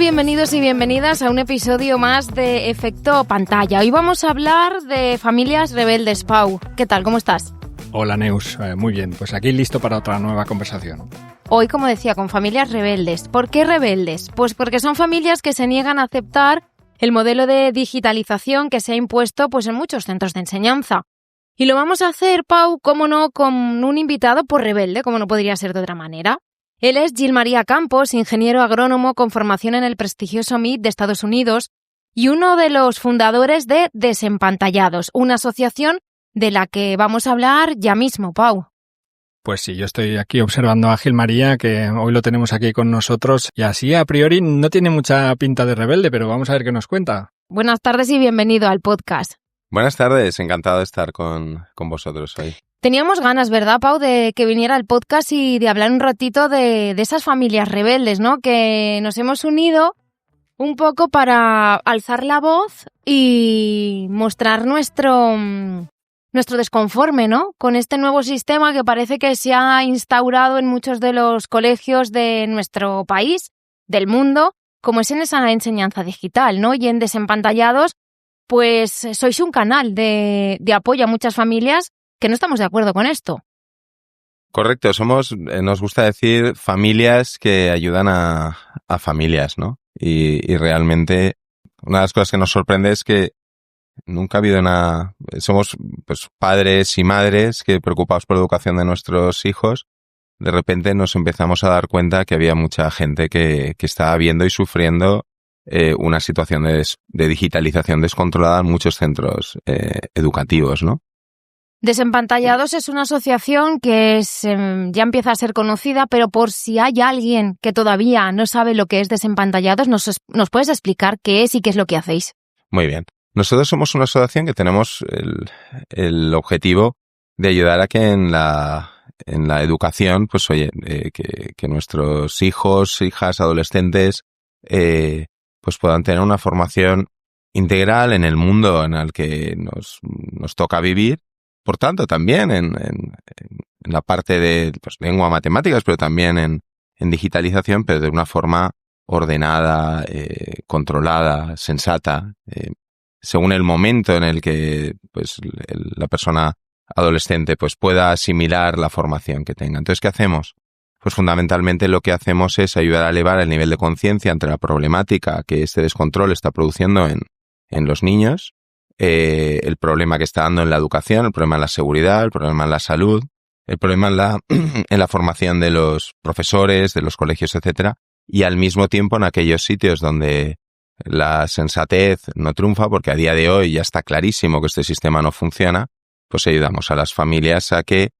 Bienvenidos y bienvenidas a un episodio más de Efecto Pantalla. Hoy vamos a hablar de familias rebeldes. Pau, ¿qué tal? ¿Cómo estás? Hola Neus, muy bien, pues aquí listo para otra nueva conversación. Hoy, como decía, con familias rebeldes. ¿Por qué rebeldes? Pues porque son familias que se niegan a aceptar el modelo de digitalización que se ha impuesto pues, en muchos centros de enseñanza. Y lo vamos a hacer, Pau, cómo no, con un invitado pues rebelde, como no podría ser de otra manera. Él es Gil María Campos, ingeniero agrónomo con formación en el prestigioso MIT de Estados Unidos y uno de los fundadores de Desempantallados, una asociación de la que vamos a hablar ya mismo, Pau. Pues sí, yo estoy aquí observando a Gil María, que hoy lo tenemos aquí con nosotros, y así a priori no tiene mucha pinta de rebelde, pero vamos a ver qué nos cuenta. Buenas tardes y bienvenido al podcast. Buenas tardes, encantado de estar con vosotros hoy. Teníamos ganas, ¿verdad, Pau, de que viniera al podcast y de hablar un ratito de esas familias rebeldes, ¿no? Que nos hemos unido un poco para alzar la voz y mostrar nuestro desconforme, ¿no? Con este nuevo sistema que parece que se ha instaurado en muchos de los colegios de nuestro país, del mundo, como es en esa enseñanza digital, ¿no? Y en Desempantallados, pues sois un canal de apoyo a muchas familias que no estamos de acuerdo con esto. Correcto, somos, nos gusta decir, familias que ayudan a familias, ¿no? Y realmente una de las cosas que nos sorprende es que nunca ha habido somos pues padres y madres que preocupados por la educación de nuestros hijos, de repente nos empezamos a dar cuenta que había mucha gente que estaba viendo y sufriendo una situación de digitalización descontrolada en muchos centros educativos, ¿no? Desempantallados es una asociación que ya empieza a ser conocida, pero por si hay alguien que todavía no sabe lo que es Desempantallados, ¿nos puedes explicar qué es y qué es lo que hacéis? Muy bien. Nosotros somos una asociación que tenemos el objetivo de ayudar a que en la educación, pues oye, que nuestros hijos, hijas, adolescentes, pues puedan tener una formación integral en el mundo en el que nos toca vivir. Por tanto, también en la parte de pues, lengua, matemáticas, pero también en digitalización, pero de una forma ordenada, controlada, sensata, según el momento en el que pues la persona adolescente pues pueda asimilar la formación que tenga. Entonces, ¿qué hacemos? Pues fundamentalmente lo que hacemos es ayudar a elevar el nivel de conciencia ante la problemática que este descontrol está produciendo en los niños, el problema que está dando en la educación, el problema en la seguridad, el problema en la salud, el problema en la formación de los profesores, de los colegios, etcétera, y al mismo tiempo en aquellos sitios donde la sensatez no triunfa, porque a día de hoy ya está clarísimo que este sistema no funciona, pues ayudamos a las familias a que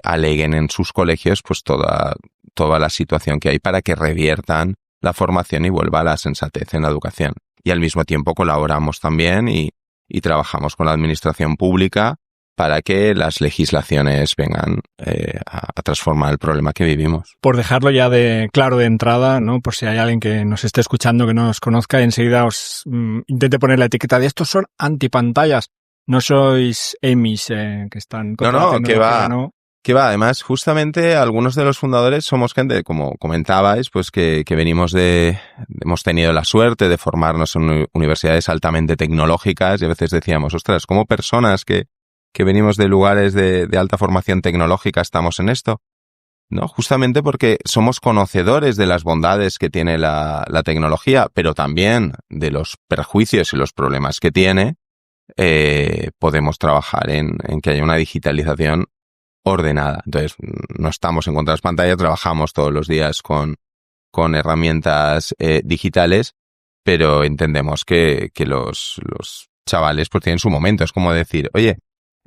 aleguen en sus colegios pues toda la situación que hay para que reviertan la formación y vuelva a la sensatez en la educación. Y al mismo tiempo colaboramos también y trabajamos con la administración pública para que las legislaciones vengan a transformar el problema que vivimos. Por dejarlo ya claro de entrada, ¿no? Por si hay alguien que nos esté escuchando que no nos conozca, enseguida os intente poner la etiqueta de estos son antipantallas. No sois EMIs que están contra la tecnología, ¿no? Que va, además, justamente algunos de los fundadores somos gente, como comentabais, pues que venimos hemos tenido la suerte de formarnos en universidades altamente tecnológicas y a veces decíamos, ostras, ¿cómo personas que venimos de lugares de alta formación tecnológica estamos en esto? No, justamente porque somos conocedores de las bondades que tiene la tecnología, pero también de los perjuicios y los problemas que tiene, podemos trabajar en que haya una digitalización ordenada. Entonces, no estamos en contra de las pantallas, trabajamos todos los días con herramientas digitales, pero entendemos que los chavales pues tienen su momento. Es como decir, oye,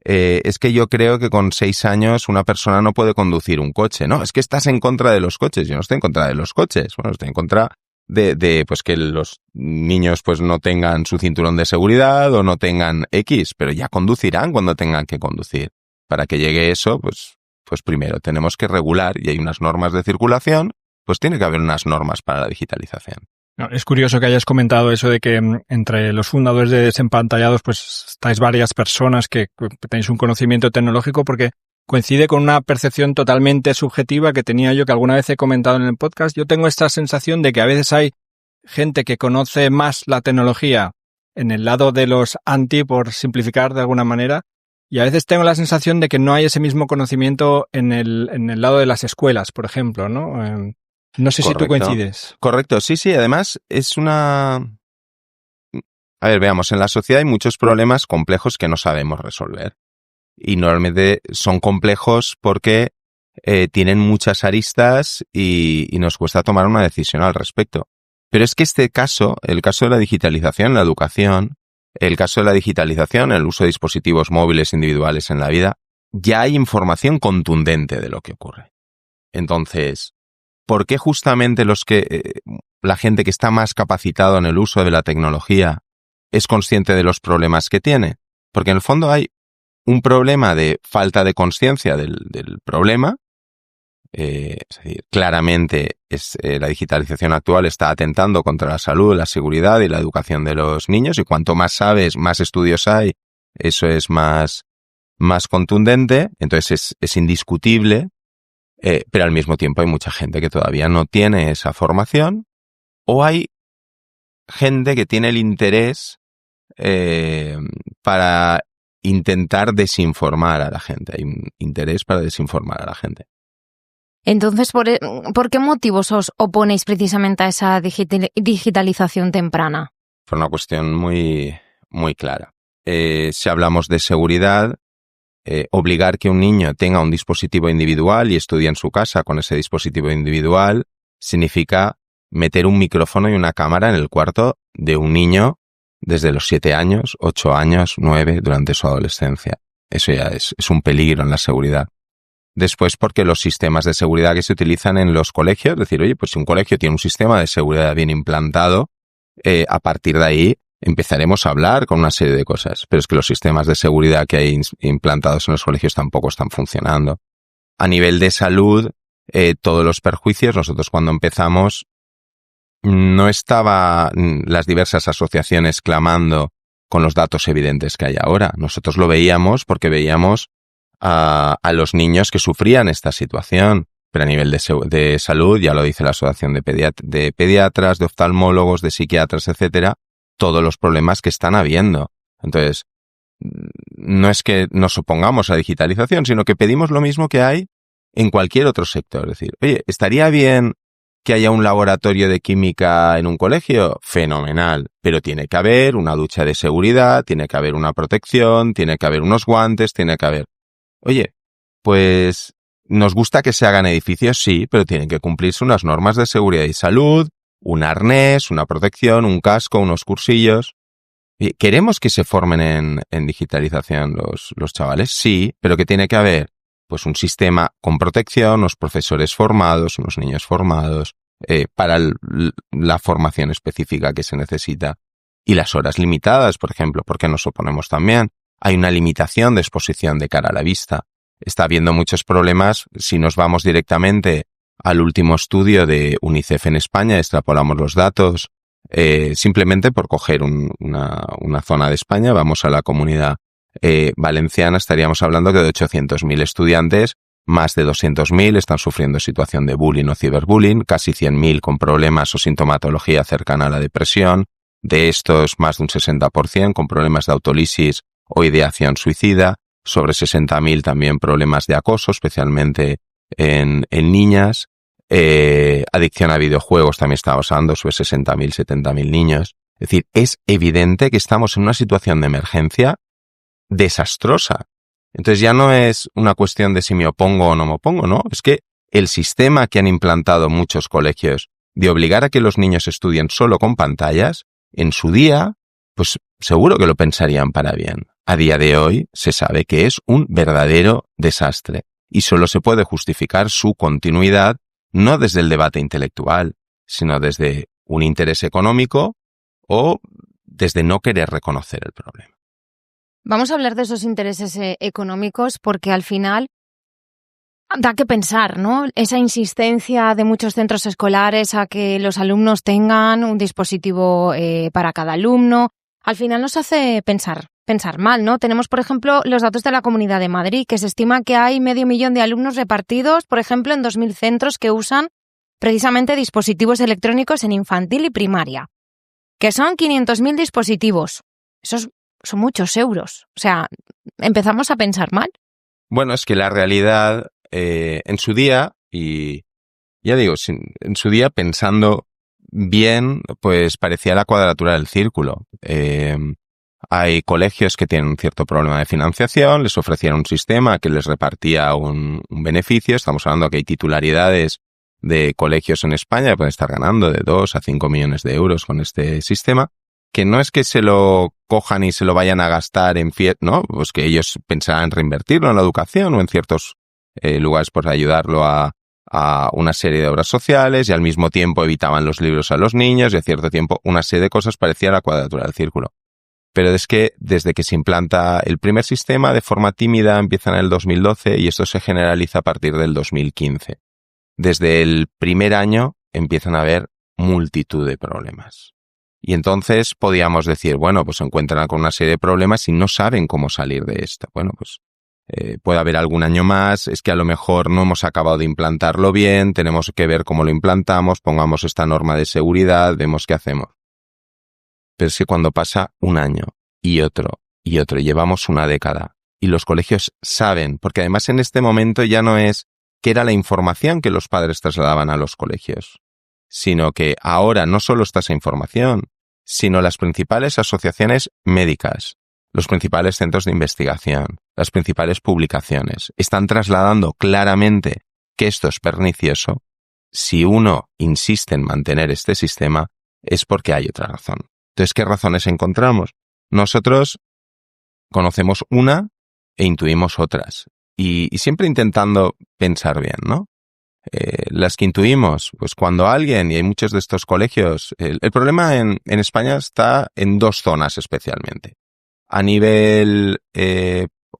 es que yo creo que con 6 años una persona no puede conducir un coche. No, es que estás en contra de los coches. Yo no estoy en contra de los coches. Bueno, estoy en contra de pues que los niños pues no tengan su cinturón de seguridad o no tengan X, pero ya conducirán cuando tengan que conducir. Para que llegue eso, pues primero tenemos que regular y hay unas normas de circulación, pues tiene que haber unas normas para la digitalización. No, es curioso que hayas comentado eso de que entre los fundadores de Desempantallados pues estáis varias personas que tenéis un conocimiento tecnológico, porque coincide con una percepción totalmente subjetiva que tenía yo, que alguna vez he comentado en el podcast. Yo tengo esta sensación de que a veces hay gente que conoce más la tecnología en el lado de los anti, por simplificar de alguna manera, y a veces tengo la sensación de que no hay ese mismo conocimiento en el lado de las escuelas, por ejemplo, ¿no? No sé si tú coincides. Correcto, sí, además es una... A ver, veamos, en la sociedad hay muchos problemas complejos que no sabemos resolver. Y normalmente son complejos porque tienen muchas aristas y nos cuesta tomar una decisión al respecto. Pero es que este caso, el caso de la digitalización en la educación, el caso de la digitalización, el uso de dispositivos móviles individuales en la vida, ya hay información contundente de lo que ocurre. Entonces, ¿por qué justamente la gente que está más capacitado en el uso de la tecnología es consciente de los problemas que tiene? Porque en el fondo hay un problema de falta de conciencia del problema. Es decir, claramente la digitalización actual está atentando contra la salud, la seguridad y la educación de los niños, y cuanto más sabes, más estudios hay, eso es más contundente. Entonces es indiscutible, pero al mismo tiempo hay mucha gente que todavía no tiene esa formación, o hay gente que tiene el interés para intentar desinformar a la gente. Hay un interés para desinformar a la gente. Entonces, ¿por qué motivos os oponéis precisamente a esa digitalización temprana? Por una cuestión muy, muy clara. Si hablamos de seguridad, obligar que un niño tenga un dispositivo individual y estudie en su casa con ese dispositivo individual significa meter un micrófono y una cámara en el cuarto de un niño desde los 7 años, 8 años, 9, durante su adolescencia. Eso ya es un peligro en la seguridad. Después, porque los sistemas de seguridad que se utilizan en los colegios, es decir, oye, pues si un colegio tiene un sistema de seguridad bien implantado, a partir de ahí empezaremos a hablar con una serie de cosas. Pero es que los sistemas de seguridad que hay implantados en los colegios tampoco están funcionando. A nivel de salud, todos los perjuicios, nosotros cuando empezamos, no estaban las diversas asociaciones clamando con los datos evidentes que hay ahora. Nosotros lo veíamos porque veíamos a los niños que sufrían esta situación, pero a nivel de salud, ya lo dice la Asociación de Pediatras, de oftalmólogos, de psiquiatras, etcétera, todos los problemas que están habiendo. Entonces, no es que nos opongamos a la digitalización, sino que pedimos lo mismo que hay en cualquier otro sector. Es decir, oye, ¿estaría bien que haya un laboratorio de química en un colegio? Fenomenal, pero tiene que haber una ducha de seguridad, tiene que haber una protección, tiene que haber unos guantes, tiene que haber... Oye, pues nos gusta que se hagan edificios, sí, pero tienen que cumplirse unas normas de seguridad y salud, un arnés, una protección, un casco, unos cursillos. ¿Queremos que se formen en digitalización los chavales? Sí, pero que tiene que haber pues un sistema con protección, unos profesores formados, unos niños formados, para la formación específica que se necesita. Y las horas limitadas, por ejemplo, porque nos oponemos también. Hay una limitación de exposición de cara a la vista. Está habiendo muchos problemas. Si nos vamos directamente al último estudio de UNICEF en España, extrapolamos los datos, simplemente por coger una zona de España, vamos a la comunidad valenciana, estaríamos hablando que de 800.000 estudiantes, más de 200.000 están sufriendo situación de bullying o ciberbullying, casi 100.000 con problemas o sintomatología cercana a la depresión, de estos más de un 60% con problemas de autolisis o ideación suicida, sobre 60.000 también problemas de acoso, especialmente en niñas, adicción a videojuegos también estamos hablando sobre 60.000, 70.000 niños. Es decir, es evidente que estamos en una situación de emergencia desastrosa. Entonces ya no es una cuestión de si me opongo o no me opongo, ¿no? Es que el sistema que han implantado muchos colegios de obligar a que los niños estudien solo con pantallas, en su día, pues seguro que lo pensarían para bien. A día de hoy se sabe que es un verdadero desastre y solo se puede justificar su continuidad no desde el debate intelectual, sino desde un interés económico o desde no querer reconocer el problema. Vamos a hablar de esos intereses económicos porque al final da que pensar, ¿no? Esa insistencia de muchos centros escolares a que los alumnos tengan un dispositivo para cada alumno, al final nos hace pensar mal, ¿no? Tenemos, por ejemplo, los datos de la Comunidad de Madrid, que se estima que hay 500.000 de alumnos repartidos, por ejemplo, en 2.000 centros que usan precisamente dispositivos electrónicos en infantil y primaria, que son 500.000 dispositivos. Esos son muchos euros. O sea, empezamos a pensar mal. Bueno, es que la realidad en su día, y ya digo, en su día pensando bien, pues parecía la cuadratura del círculo. Hay colegios que tienen un cierto problema de financiación, les ofrecían un sistema que les repartía un beneficio. Estamos hablando que hay titularidades de colegios en España que pueden estar ganando de 2 a 5 millones de euros con este sistema, que no es que se lo cojan y se lo vayan a gastar en ¿no? Pues que ellos pensarán reinvertirlo en la educación o en ciertos lugares por ayudarlo a una serie de obras sociales, y al mismo tiempo evitaban los libros a los niños, y a cierto tiempo una serie de cosas parecía la cuadratura del círculo. Pero es que desde que se implanta el primer sistema de forma tímida empieza en el 2012 y esto se generaliza a partir del 2015. Desde el primer año empiezan a haber multitud de problemas. Y entonces podíamos decir, bueno, pues se encuentran con una serie de problemas y no saben cómo salir de esto. Bueno, pues puede haber algún año más, es que a lo mejor no hemos acabado de implantarlo bien, tenemos que ver cómo lo implantamos, pongamos esta norma de seguridad, vemos qué hacemos. Pero es que cuando pasa un año y otro, llevamos una década y los colegios saben, porque además en este momento ya no es qué era la información que los padres trasladaban a los colegios, sino que ahora no solo está esa información, sino las principales asociaciones médicas, los principales centros de investigación, las principales publicaciones, están trasladando claramente que esto es pernicioso. Si uno insiste en mantener este sistema, es porque hay otra razón. Entonces, ¿qué razones encontramos? Nosotros conocemos una e intuimos otras. Y siempre intentando pensar bien, ¿no? Las que intuimos, pues cuando alguien, y hay muchos de estos colegios, el problema en España está en dos zonas especialmente. A nivel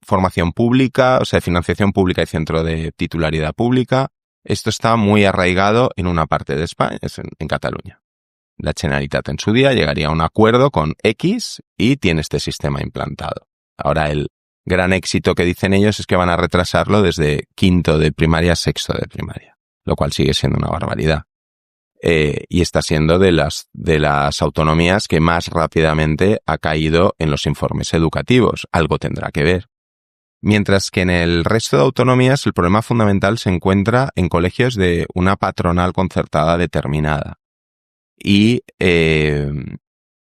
formación pública, o sea, financiación pública y centro de titularidad pública, esto está muy arraigado en una parte de España, es en Cataluña. La Generalitat en su día llegaría a un acuerdo con X y tiene este sistema implantado. Ahora el gran éxito que dicen ellos es que van a retrasarlo desde quinto de primaria a sexto de primaria, lo cual sigue siendo una barbaridad. Y está siendo de las autonomías que más rápidamente ha caído en los informes educativos. Algo tendrá que ver. Mientras que en el resto de autonomías el problema fundamental se encuentra en colegios de una patronal concertada determinada. Y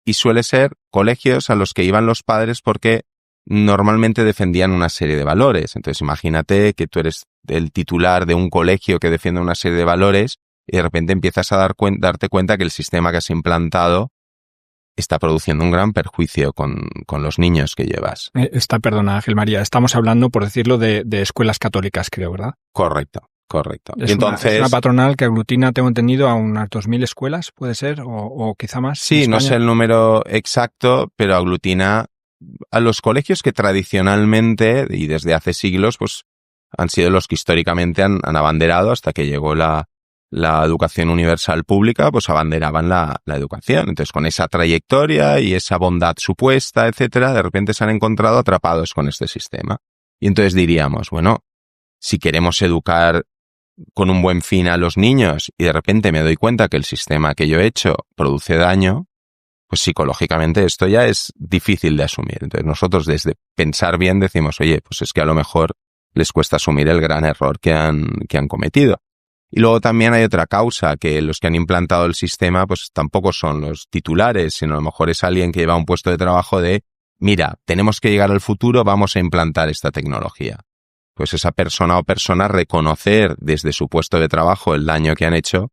suele ser colegios a los que iban los padres porque normalmente defendían una serie de valores. Entonces imagínate que tú eres el titular de un colegio que defiende una serie de valores y de repente empiezas a darte cuenta que el sistema que has implantado está produciendo un gran perjuicio con los niños que llevas. Perdona, Ángel María, estamos hablando, por decirlo, de escuelas católicas, creo, ¿verdad? Correcto. Es una patronal que aglutina, tengo entendido, a unas 2.000 escuelas, ¿puede ser? O quizá más. Sí, no sé el número exacto, pero aglutina a los colegios que tradicionalmente y desde hace siglos pues han sido los que históricamente han abanderado hasta que llegó la educación universal pública, pues abanderaban la educación. Entonces, con esa trayectoria y esa bondad supuesta, etcétera, de repente se han encontrado atrapados con este sistema. Y entonces diríamos, bueno, si queremos educar con un buen fin a los niños y de repente me doy cuenta que el sistema que yo he hecho produce daño, pues psicológicamente esto ya es difícil de asumir. Entonces nosotros desde pensar bien decimos, oye, pues es que a lo mejor les cuesta asumir el gran error que han cometido. Y luego también hay otra causa, que los que han implantado el sistema pues tampoco son los titulares, sino a lo mejor es alguien que lleva un puesto de trabajo de, mira, tenemos que llegar al futuro, vamos a implantar esta tecnología. Pues esa persona o personas reconocer desde su puesto de trabajo el daño que han hecho,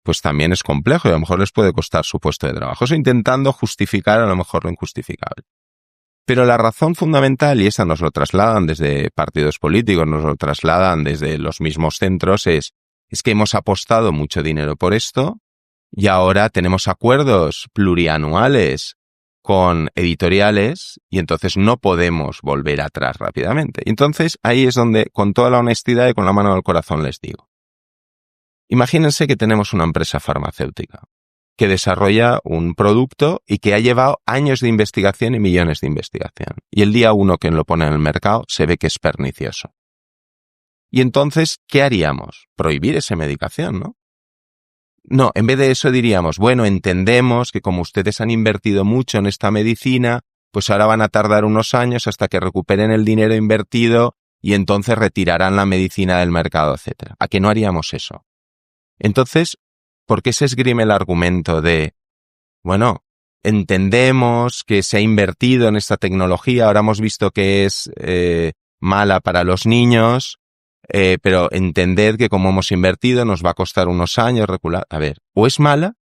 pues también es complejo y a lo mejor les puede costar su puesto de trabajo. Eso intentando justificar a lo mejor lo injustificable. Pero la razón fundamental, y esa nos lo trasladan desde partidos políticos, nos lo trasladan desde los mismos centros, es que hemos apostado mucho dinero por esto y ahora tenemos acuerdos plurianuales con editoriales y entonces no podemos volver atrás rápidamente. Y entonces ahí es donde, con toda la honestidad y con la mano al corazón les digo. Imagínense que tenemos una empresa farmacéutica que desarrolla un producto y que ha llevado años de investigación y millones de investigación. Y el día 1 que lo pone en el mercado se ve que es pernicioso. Y entonces, ¿qué haríamos? Prohibir esa medicación, ¿no? No, en vez de eso diríamos, bueno, entendemos que como ustedes han invertido mucho en esta medicina, pues ahora van a tardar unos años hasta que recuperen el dinero invertido y entonces retirarán la medicina del mercado, etcétera. ¿A qué no haríamos eso? Entonces, ¿por qué se esgrime el argumento de, bueno, entendemos que se ha invertido en esta tecnología, ahora hemos visto que es mala para los niños, pero entended que como hemos invertido nos va a costar unos años recular? A ver, o es mala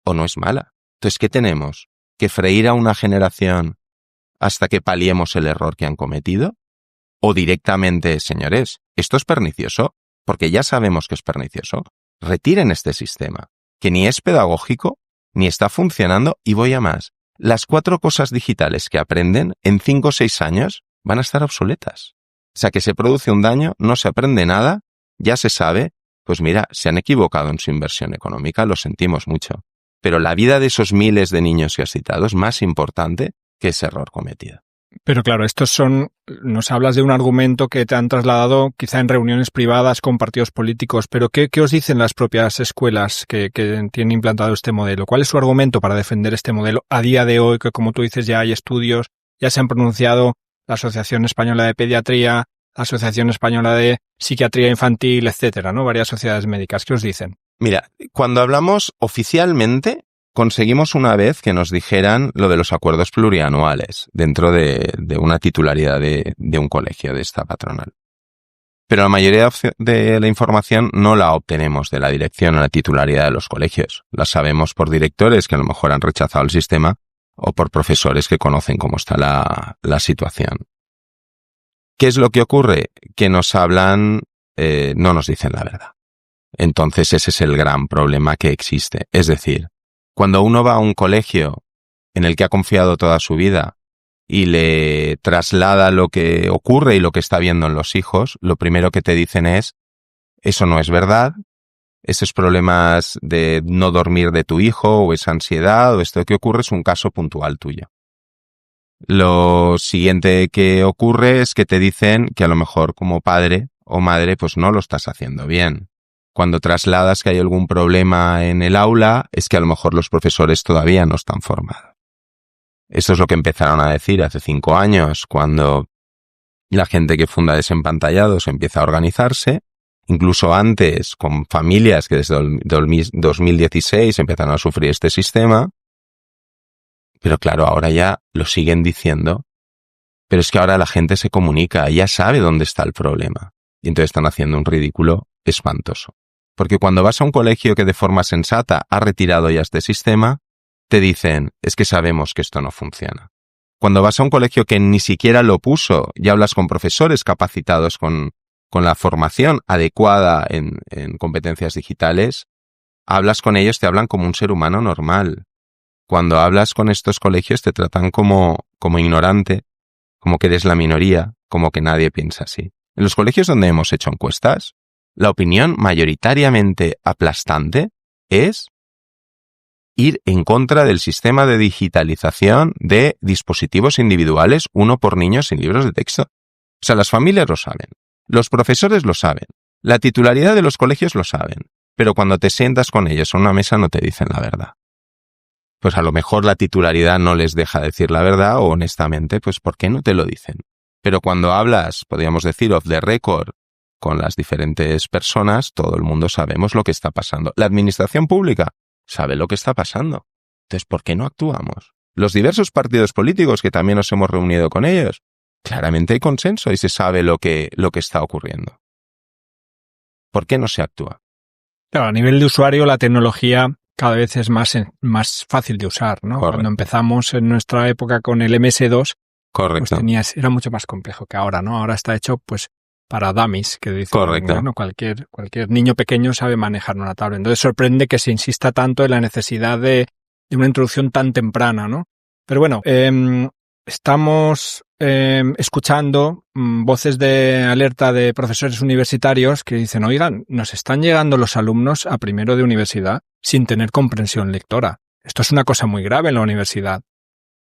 o no es mala. Entonces, ¿qué tenemos? ¿Que freír a una generación hasta que paliemos el error que han cometido? O directamente, señores, esto es pernicioso, porque ya sabemos que es pernicioso. Retiren este sistema, que ni es pedagógico, ni está funcionando, y voy a más. Las 4 cosas digitales que aprenden en 5 o 6 años van a estar obsoletas. O sea, que se produce un daño, no se aprende nada, ya se sabe, pues mira, se han equivocado en su inversión económica, lo sentimos mucho. Pero la vida de esos miles de niños que has citado es más importante que ese error cometido. Pero claro, nos hablas de un argumento que te han trasladado quizá en reuniones privadas con partidos políticos, pero ¿qué os dicen las propias escuelas que tienen implantado este modelo? ¿Cuál es su argumento para defender este modelo a día de hoy, que como tú dices ya hay estudios, ya se han pronunciado la Asociación Española de Pediatría, la Asociación Española de Psiquiatría Infantil, etcétera, ¿no? Varias sociedades médicas. ¿Qué os dicen? Mira, cuando hablamos oficialmente, conseguimos una vez que nos dijeran lo de los acuerdos plurianuales dentro de una titularidad de un colegio de esta patronal. Pero la mayoría de la información no la obtenemos de la dirección o la titularidad de los colegios. La sabemos por directores que a lo mejor han rechazado el sistema o por profesores que conocen cómo está la situación. ¿Qué es lo que ocurre? Que nos hablan, no nos dicen la verdad. Entonces ese es el gran problema que existe. Es decir, cuando uno va a un colegio en el que ha confiado toda su vida y le traslada lo que ocurre y lo que está viendo en los hijos, lo primero que te dicen es, eso no es verdad, esos problemas de no dormir de tu hijo o esa ansiedad o esto que ocurre es un caso puntual tuyo. Lo siguiente que ocurre es que te dicen que a lo mejor como padre o madre pues no lo estás haciendo bien. Cuando trasladas que hay algún problema en el aula, es que a lo mejor los profesores todavía no están formados. Esto es lo que empezaron a decir hace 5 años, cuando la gente que funda Desempantallados empieza a organizarse, incluso antes con familias que desde 2016 empezaron a sufrir este sistema. Pero claro, ahora ya lo siguen diciendo, pero es que ahora la gente se comunica, ya sabe dónde está el problema, y entonces están haciendo un ridículo espantoso. Porque cuando vas a un colegio que de forma sensata ha retirado ya este sistema, te dicen, es que sabemos que esto no funciona. Cuando vas a un colegio que ni siquiera lo puso y hablas con profesores capacitados con la formación adecuada en competencias digitales, hablas con ellos, te hablan como un ser humano normal. Cuando hablas con estos colegios te tratan como ignorante, como que eres la minoría, como que nadie piensa así. En los colegios donde hemos hecho encuestas, la opinión mayoritariamente aplastante es ir en contra del sistema de digitalización de dispositivos individuales, uno por niño sin libros de texto. O sea, las familias lo saben, los profesores lo saben, la titularidad de los colegios lo saben, pero cuando te sientas con ellos a una mesa no te dicen la verdad. Pues a lo mejor la titularidad no les deja decir la verdad o honestamente, pues ¿por qué no te lo dicen? Pero cuando hablas, podríamos decir, off the record, con las diferentes personas, todo el mundo sabemos lo que está pasando. La administración pública sabe lo que está pasando. Entonces, ¿por qué no actuamos? Los diversos partidos políticos que también nos hemos reunido con ellos, claramente hay consenso y se sabe lo que está ocurriendo. ¿Por qué no se actúa? Claro, a nivel de usuario, la tecnología cada vez es más fácil de usar, ¿no? Correcto. Cuando empezamos en nuestra época con el MS2, Correcto. pues era mucho más complejo que ahora, ¿no? Ahora está hecho, pues, para dummies, que dicen, Correcto. bueno, cualquier niño pequeño sabe manejar una tablet. Entonces sorprende que se insista tanto en la necesidad de una introducción tan temprana, ¿no? Pero bueno, estamos escuchando voces de alerta de profesores universitarios que dicen, oigan, nos están llegando los alumnos a primero de universidad sin tener comprensión lectora. Esto es una cosa muy grave en la universidad.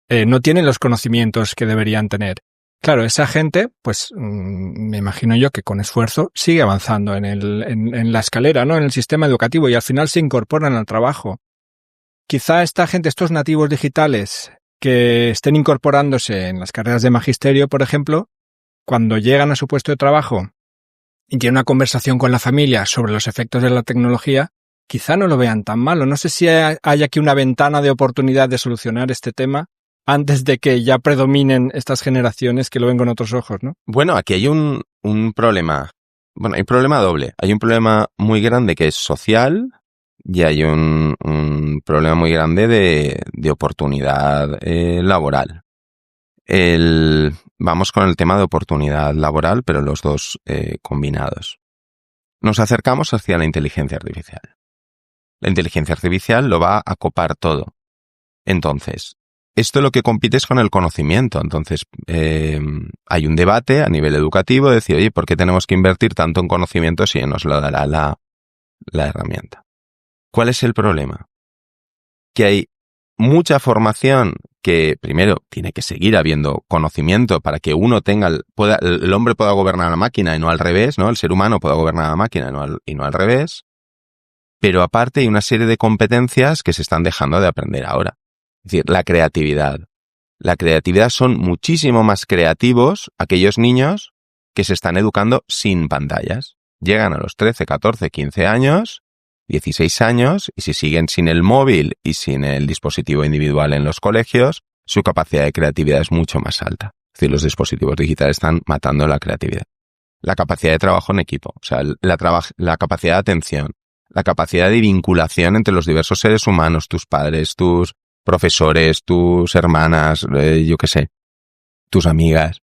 No tienen los conocimientos que deberían tener. Claro, esa gente, pues me imagino yo que con esfuerzo sigue avanzando en la escalera, ¿no? En el sistema educativo, y al final se incorporan al trabajo. Quizá esta gente, estos nativos digitales que estén incorporándose en las carreras de magisterio, por ejemplo, cuando llegan a su puesto de trabajo y tienen una conversación con la familia sobre los efectos de la tecnología, quizá no lo vean tan malo. No sé si hay aquí una ventana de oportunidad de solucionar este tema antes de que ya predominen estas generaciones que lo ven con otros ojos, ¿no? Bueno, aquí hay un problema. Bueno, hay un problema doble. Hay un problema muy grande que es social y hay un problema muy grande de oportunidad laboral. Vamos con el tema de oportunidad laboral, pero los dos combinados. Nos acercamos hacia la inteligencia artificial. La inteligencia artificial lo va a copar todo. Entonces, esto lo que compite es con el conocimiento. Entonces, hay un debate a nivel educativo de decir, oye, ¿por qué tenemos que invertir tanto en conocimiento si nos lo dará la herramienta? ¿Cuál es el problema? Que hay mucha formación que, primero, tiene que seguir habiendo conocimiento para que uno tenga, el hombre pueda gobernar a la máquina y no al revés, ¿no? El ser humano pueda gobernar a la máquina y no al revés. Pero aparte hay una serie de competencias que se están dejando de aprender ahora. Es decir, la creatividad. La creatividad, son muchísimo más creativos aquellos niños que se están educando sin pantallas. Llegan a los 13, 14, 15 años, 16 años, y si siguen sin el móvil y sin el dispositivo individual en los colegios, su capacidad de creatividad es mucho más alta. Es decir, los dispositivos digitales están matando la creatividad. La capacidad de trabajo en equipo, o sea, la capacidad de atención, la capacidad de vinculación entre los diversos seres humanos, tus padres, tus profesores, tus hermanas, yo qué sé, tus amigas.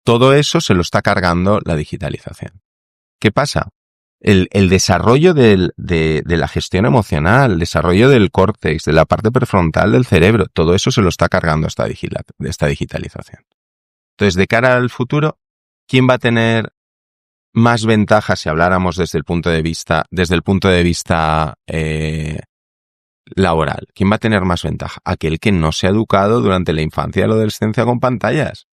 Todo eso se lo está cargando la digitalización. ¿Qué pasa? El desarrollo de la gestión emocional, el desarrollo del córtex, de la parte prefrontal del cerebro, todo eso se lo está cargando esta digitalización. Entonces, de cara al futuro, ¿quién va a tener más ventajas si habláramos desde el punto de vista laboral? ¿Quién va a tener más ventaja? Aquel que no se ha educado durante la infancia y la adolescencia con pantallas.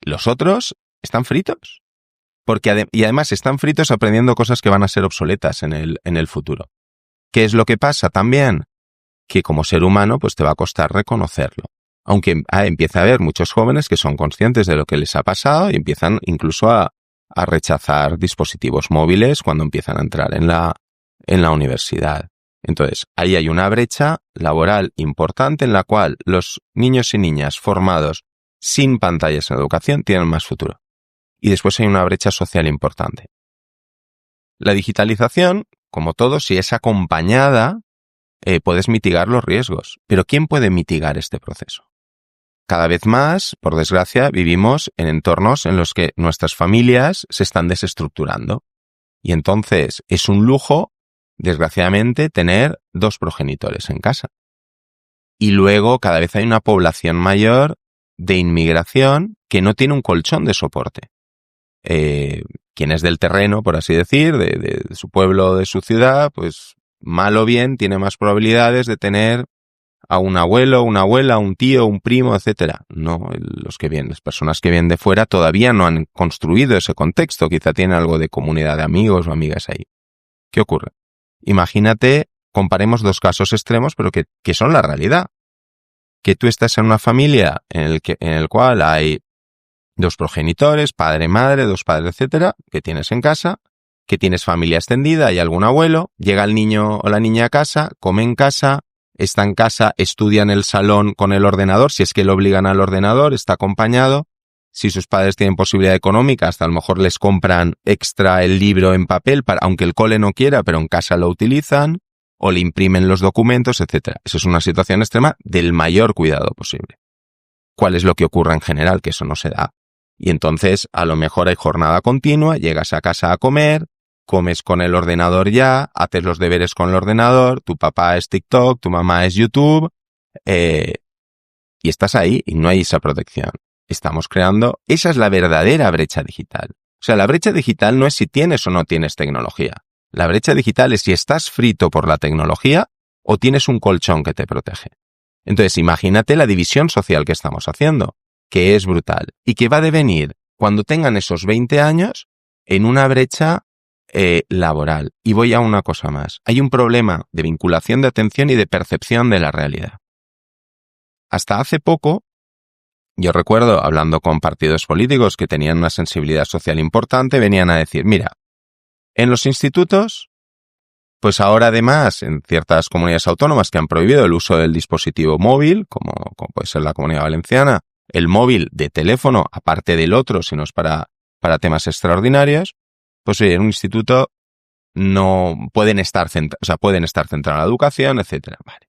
Los otros están fritos. Y además están fritos aprendiendo cosas que van a ser obsoletas en el futuro. ¿Qué es lo que pasa también? Que como ser humano, pues te va a costar reconocerlo. Aunque empieza a haber muchos jóvenes que son conscientes de lo que les ha pasado y empiezan incluso a rechazar dispositivos móviles cuando empiezan a entrar en la universidad. Entonces, ahí hay una brecha laboral importante en la cual los niños y niñas formados sin pantallas en educación tienen más futuro. Y después hay una brecha social importante. La digitalización, como todo, si es acompañada, puedes mitigar los riesgos. Pero ¿quién puede mitigar este proceso? Cada vez más, por desgracia, vivimos en entornos en los que nuestras familias se están desestructurando. Y entonces es un lujo, desgraciadamente, tener 2 progenitores en casa. Y luego cada vez hay una población mayor de inmigración que no tiene un colchón de soporte. Quien es del terreno, por así decir, de su pueblo o de su ciudad, pues mal o bien tiene más probabilidades de tener a un abuelo, una abuela, un tío, un primo, etcétera. No, las personas que vienen de fuera todavía no han construido ese contexto, quizá tienen algo de comunidad de amigos o amigas ahí. ¿Qué ocurre? Imagínate, comparemos 2 casos extremos, pero que son la realidad. Que tú estás en una familia en el cual hay 2 progenitores, padre, madre, 2 padres, etcétera, que tienes en casa, que tienes familia extendida, hay algún abuelo, llega el niño o la niña a casa, come en casa, está en casa, estudia en el salón con el ordenador, si es que lo obligan al ordenador, está acompañado. Si sus padres tienen posibilidad económica, hasta a lo mejor les compran extra el libro en papel, aunque el cole no quiera, pero en casa lo utilizan, o le imprimen los documentos, etcétera. Eso es una situación extrema del mayor cuidado posible. ¿Cuál es lo que ocurre en general? Que eso no se da. Y entonces, a lo mejor hay jornada continua, llegas a casa a comer, comes con el ordenador ya, haces los deberes con el ordenador, tu papá es TikTok, tu mamá es YouTube, y estás ahí y no hay esa protección. Estamos creando, esa es la verdadera brecha digital. O sea, la brecha digital no es si tienes o no tienes tecnología. La brecha digital es si estás frito por la tecnología o tienes un colchón que te protege. Entonces, imagínate la división social que estamos haciendo. que es brutal y que va a devenir, cuando tengan esos 20 años, en una brecha laboral. Y voy a una cosa más. Hay un problema de vinculación de atención y de percepción de la realidad. Hasta hace poco, yo recuerdo, hablando con partidos políticos que tenían una sensibilidad social importante, venían a decir, mira, en los institutos, pues ahora además, en ciertas comunidades autónomas que han prohibido el uso del dispositivo móvil, como puede ser la Comunidad Valenciana, el móvil de teléfono, aparte del otro, si no es para temas extraordinarios, pues oye, en un instituto no pueden estar centrados en la educación, etcétera. Vale.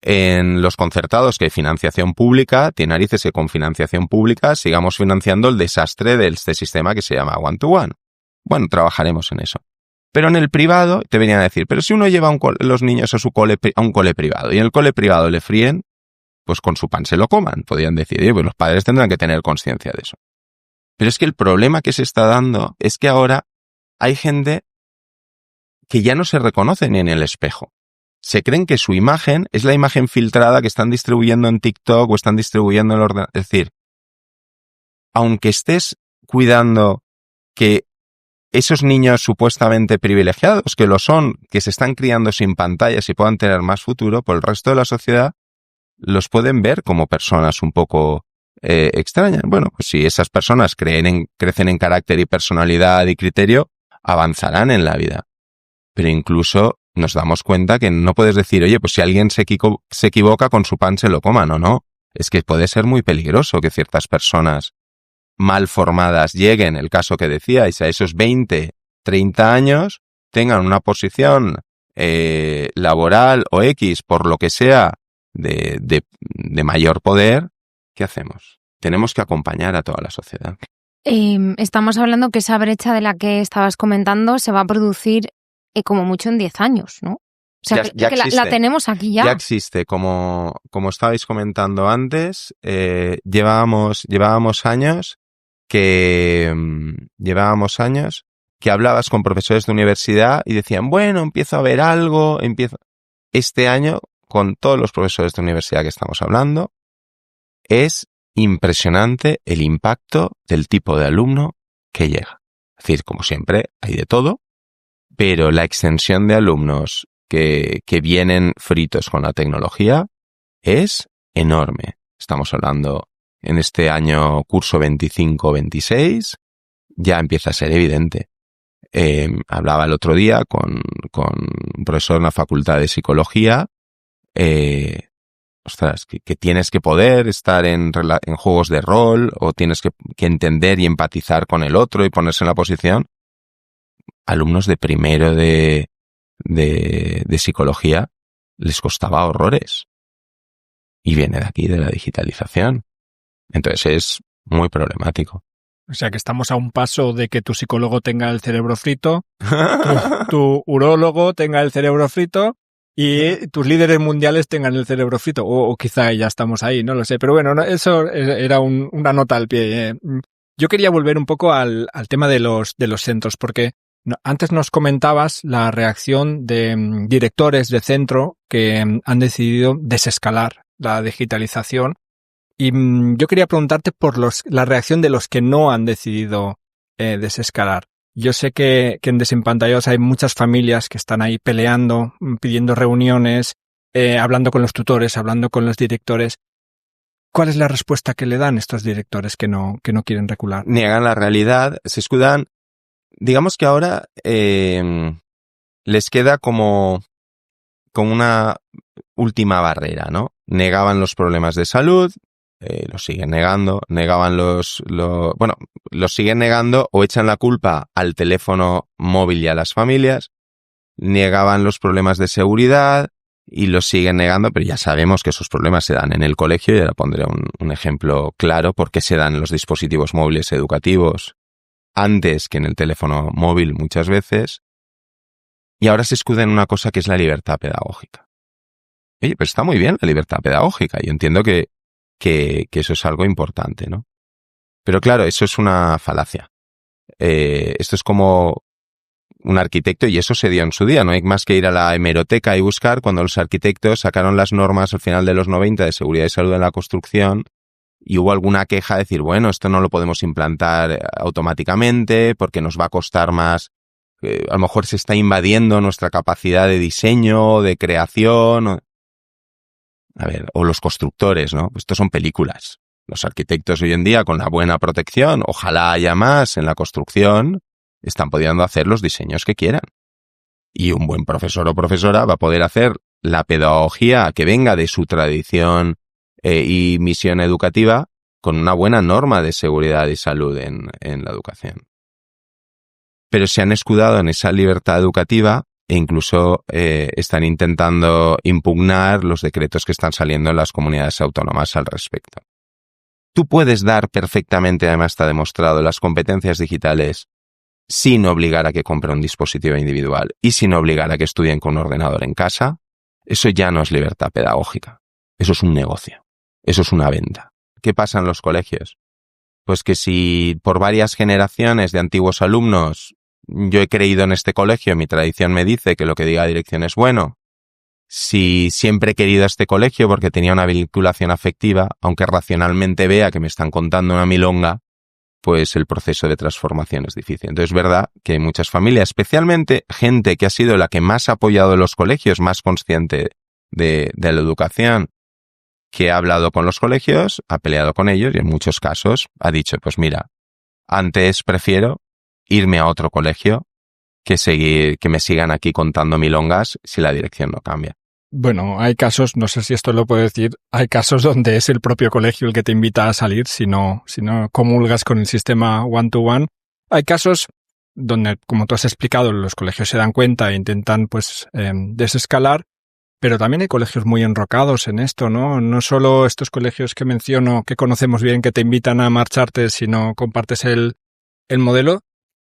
En los concertados, que hay financiación pública, tiene narices que con financiación pública sigamos financiando el desastre de este sistema que se llama one-to-one. Bueno, trabajaremos en eso. Pero en el privado te venían a decir, pero si uno lleva los niños a un cole privado y en el cole privado le fríen, pues con su pan se lo coman. Podrían decir, pues los padres tendrán que tener conciencia de eso. Pero es que el problema que se está dando es que ahora hay gente que ya no se reconoce ni en el espejo. Se creen que su imagen es la imagen filtrada que están distribuyendo en TikTok o están distribuyendo en el ordenador. Es decir, aunque estés cuidando que esos niños supuestamente privilegiados, que lo son, que se están criando sin pantallas y puedan tener más futuro, por el resto de la sociedad los pueden ver como personas un poco extrañas. Bueno, pues si esas personas crecen en carácter y personalidad y criterio, avanzarán en la vida. Pero incluso nos damos cuenta que no puedes decir, oye, pues si alguien se equivoca, con su pan se lo coman, o no. Es que puede ser muy peligroso que ciertas personas mal formadas lleguen, el caso que decíais, a esos 20, 30 años, tengan una posición laboral o X, por lo que sea, de mayor poder. ¿Qué hacemos? Tenemos que acompañar a toda la sociedad. Estamos hablando que esa brecha de la que estabas comentando se va a producir como mucho en 10 años, ¿no? O sea, ya que la tenemos aquí ya. Ya existe, como estabais comentando antes, llevábamos años que hablabas con profesores de universidad y decían, bueno, empiezo a ver algo, Este año, con todos los profesores de universidad que estamos hablando, es impresionante el impacto del tipo de alumno que llega. Es decir, como siempre, hay de todo, pero la extensión de alumnos que vienen fritos con la tecnología es enorme. Estamos hablando en este año curso 25-26, ya empieza a ser evidente. Hablaba el otro día con un profesor en la Facultad de Psicología, que tienes que poder estar en juegos de rol, o tienes que entender y empatizar con el otro y ponerse en la posición. Alumnos de primero de psicología les costaba horrores. Y viene de aquí, de la digitalización. Entonces es muy problemático. O sea que estamos a un paso de que tu psicólogo tenga el cerebro frito, tu urólogo tenga el cerebro frito y tus líderes mundiales tengan el cerebro frito. O quizá ya estamos ahí, no lo sé. Pero bueno, eso era una nota al pie. Yo quería volver un poco al tema de los centros, porque antes nos comentabas la reacción de directores de centro que han decidido desescalar la digitalización. Y yo quería preguntarte por la reacción de los que no han decidido desescalar. Yo sé que en Desempantallados hay muchas familias que están ahí peleando, pidiendo reuniones, hablando con los tutores, hablando con los directores. ¿Cuál es la respuesta que le dan estos directores que no quieren recular? Niegan la realidad, se escudan. Digamos que ahora les queda como una última barrera, ¿no? Negaban los problemas de salud, los siguen negando, los siguen negando o echan la culpa al teléfono móvil y a las familias, negaban los problemas de seguridad y los siguen negando, pero ya sabemos que esos problemas se dan en el colegio, y ahora pondré un ejemplo claro por qué se dan en los dispositivos móviles educativos antes que en el teléfono móvil muchas veces, y ahora se escudan en una cosa que es la libertad pedagógica. Oye, pues está muy bien la libertad pedagógica, yo entiendo que eso es algo importante, ¿no? Pero claro, eso es una falacia. Esto es como un arquitecto, y eso se dio en su día, no hay más que ir a la hemeroteca y buscar cuando los arquitectos sacaron las normas al final de los 90 de seguridad y salud en la construcción, y hubo alguna queja de decir, bueno, esto no lo podemos implantar automáticamente porque nos va a costar más, a lo mejor se está invadiendo nuestra capacidad de diseño, de creación. A ver, o los constructores, ¿no? Estos son películas. Los arquitectos hoy en día, con la buena protección, ojalá haya más en la construcción, están pudiendo hacer los diseños que quieran. Y un buen profesor o profesora va a poder hacer la pedagogía que venga de su tradición y misión educativa con una buena norma de seguridad y salud en la educación. Pero se han escudado en esa libertad educativa e incluso están intentando impugnar los decretos que están saliendo en las comunidades autónomas al respecto. Tú puedes dar perfectamente, además está demostrado, las competencias digitales sin obligar a que compre un dispositivo individual y sin obligar a que estudien con un ordenador en casa. Eso ya no es libertad pedagógica. Eso es un negocio. Eso es una venta. ¿Qué pasa en los colegios? Pues que si por varias generaciones de antiguos alumnos yo he creído en este colegio, mi tradición me dice que lo que diga la dirección es bueno, si siempre he querido a este colegio porque tenía una vinculación afectiva, aunque racionalmente vea que me están contando una milonga, pues el proceso de transformación es difícil. Entonces es verdad que hay muchas familias, especialmente gente que ha sido la que más ha apoyado los colegios, más consciente de la educación, que ha hablado con los colegios, ha peleado con ellos y en muchos casos ha dicho, pues mira, antes prefiero irme a otro colegio que me sigan aquí contando milongas si la dirección no cambia. Bueno, hay casos, no sé si esto lo puedo decir, hay casos donde es el propio colegio el que te invita a salir si no comulgas con el sistema one-to-one. Hay casos donde, como tú has explicado, los colegios se dan cuenta e intentan pues desescalar, pero también hay colegios muy enrocados en esto, ¿no? No solo estos colegios que menciono, que conocemos bien, que te invitan a marcharte si no compartes el modelo.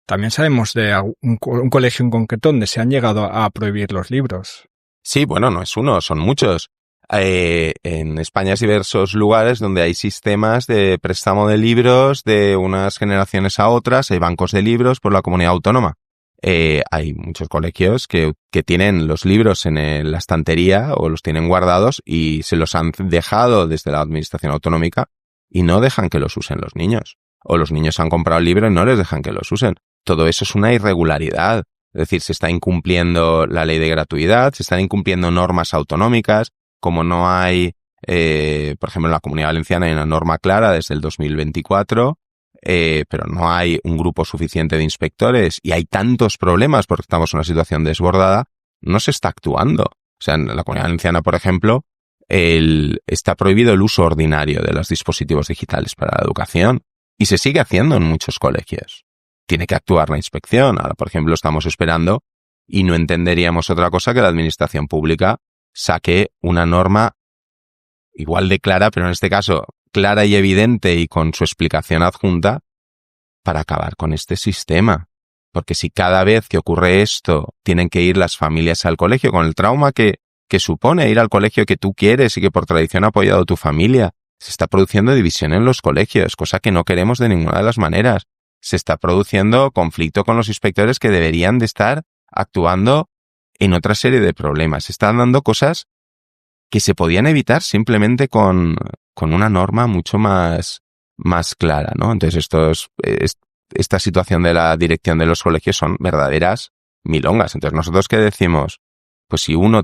También sabemos de un colegio en concreto donde se han llegado a prohibir los libros. Sí, bueno, no es uno, son muchos. En España hay diversos lugares donde hay sistemas de préstamo de libros de unas generaciones a otras, hay bancos de libros por la comunidad autónoma. Hay muchos colegios que tienen los libros en la estantería o los tienen guardados y se los han dejado desde la administración autonómica y no dejan que los usen los niños. O los niños han comprado el libro y no les dejan que los usen. Todo eso es una irregularidad. Es decir, se está incumpliendo la ley de gratuidad, se están incumpliendo normas autonómicas, como no hay, por ejemplo, en la Comunidad Valenciana hay una norma clara desde el 2024, pero no hay un grupo suficiente de inspectores y hay tantos problemas porque estamos en una situación desbordada, no se está actuando. O sea, en la Comunidad Valenciana, por ejemplo, está prohibido el uso ordinario de los dispositivos digitales para la educación y se sigue haciendo en muchos colegios. Tiene que actuar la inspección. Ahora, por ejemplo, estamos esperando y no entenderíamos otra cosa que la administración pública saque una norma igual de clara, pero en este caso clara y evidente y con su explicación adjunta para acabar con este sistema. Porque si cada vez que ocurre esto tienen que ir las familias al colegio con el trauma que supone ir al colegio que tú quieres y que por tradición ha apoyado tu familia, se está produciendo división en los colegios, cosa que no queremos de ninguna de las maneras. Se está produciendo conflicto con los inspectores que deberían de estar actuando en otra serie de problemas. Se están dando cosas que se podían evitar simplemente con una norma mucho más clara, ¿no? Entonces esta situación de la dirección de los colegios son verdaderas milongas. Entonces nosotros, ¿qué decimos? Pues si uno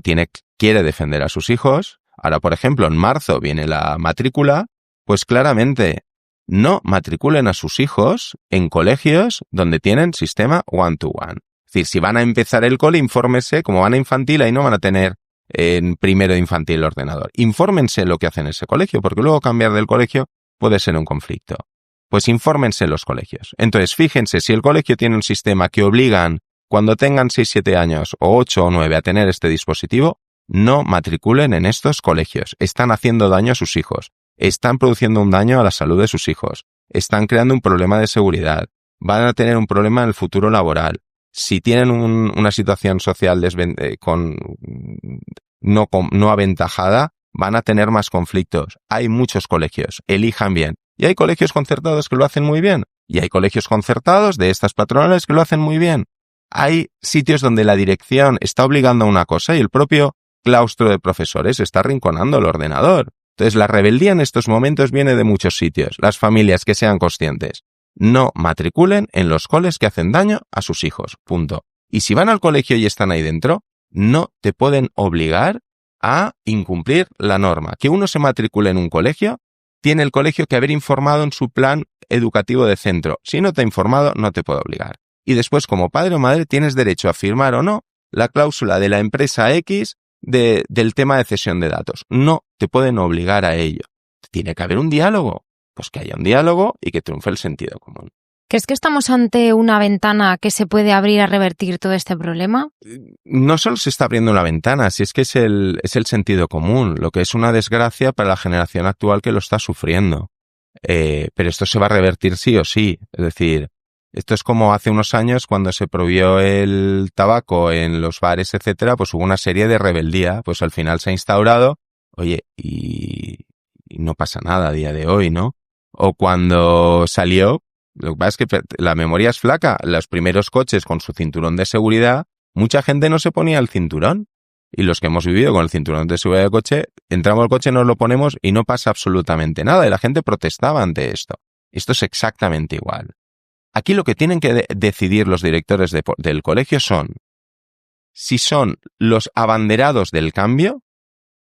quiere defender a sus hijos, ahora por ejemplo en marzo viene la matrícula, pues claramente no matriculen a sus hijos en colegios donde tienen sistema one-to-one. Es decir, si van a empezar el cole, infórmense, como van a infantil, ahí no van a tener en primero de infantil el ordenador. Infórmense lo que hacen en ese colegio, porque luego cambiar del colegio puede ser un conflicto. Pues infórmense en los colegios. Entonces, fíjense, si el colegio tiene un sistema que obligan, cuando tengan 6, 7 años, o 8 o 9 a tener este dispositivo, no matriculen en estos colegios. Están haciendo daño a sus hijos. Están produciendo un daño a la salud de sus hijos, están creando un problema de seguridad, van a tener un problema en el futuro laboral. Si tienen una situación social no aventajada, van a tener más conflictos. Hay muchos colegios, elijan bien. Y hay colegios concertados que lo hacen muy bien. Y hay colegios concertados de estas patronales que lo hacen muy bien. Hay sitios donde la dirección está obligando a una cosa y el propio claustro de profesores está arrinconando el ordenador. Entonces, la rebeldía en estos momentos viene de muchos sitios. Las familias que sean conscientes. No matriculen en los coles que hacen daño a sus hijos. Punto. Y si van al colegio y están ahí dentro, no te pueden obligar a incumplir la norma. Que uno se matricule en un colegio, tiene el colegio que haber informado en su plan educativo de centro. Si no te ha informado, no te puede obligar. Y después, como padre o madre, tienes derecho a firmar o no la cláusula de la empresa X del tema de cesión de datos. No te pueden obligar a ello. Tiene que haber un diálogo. Pues que haya un diálogo y que triunfe el sentido común. ¿Crees que estamos ante una ventana que se puede abrir a revertir todo este problema? No solo se está abriendo una ventana, si es que es el sentido común, lo que es una desgracia para la generación actual que lo está sufriendo. Pero esto se va a revertir sí o sí. Es decir, esto es como hace unos años cuando se prohibió el tabaco en los bares, etcétera, pues hubo una serie de rebeldía, pues al final se ha instaurado, oye, y no pasa nada a día de hoy, ¿no? O cuando salió, lo que pasa es que la memoria es flaca, los primeros coches con su cinturón de seguridad, mucha gente no se ponía el cinturón. Y los que hemos vivido con el cinturón de seguridad del coche, entramos al coche, nos lo ponemos y no pasa absolutamente nada. Y la gente protestaba ante esto. Esto es exactamente igual. Aquí lo que tienen que decidir los directores del colegio son si son los abanderados del cambio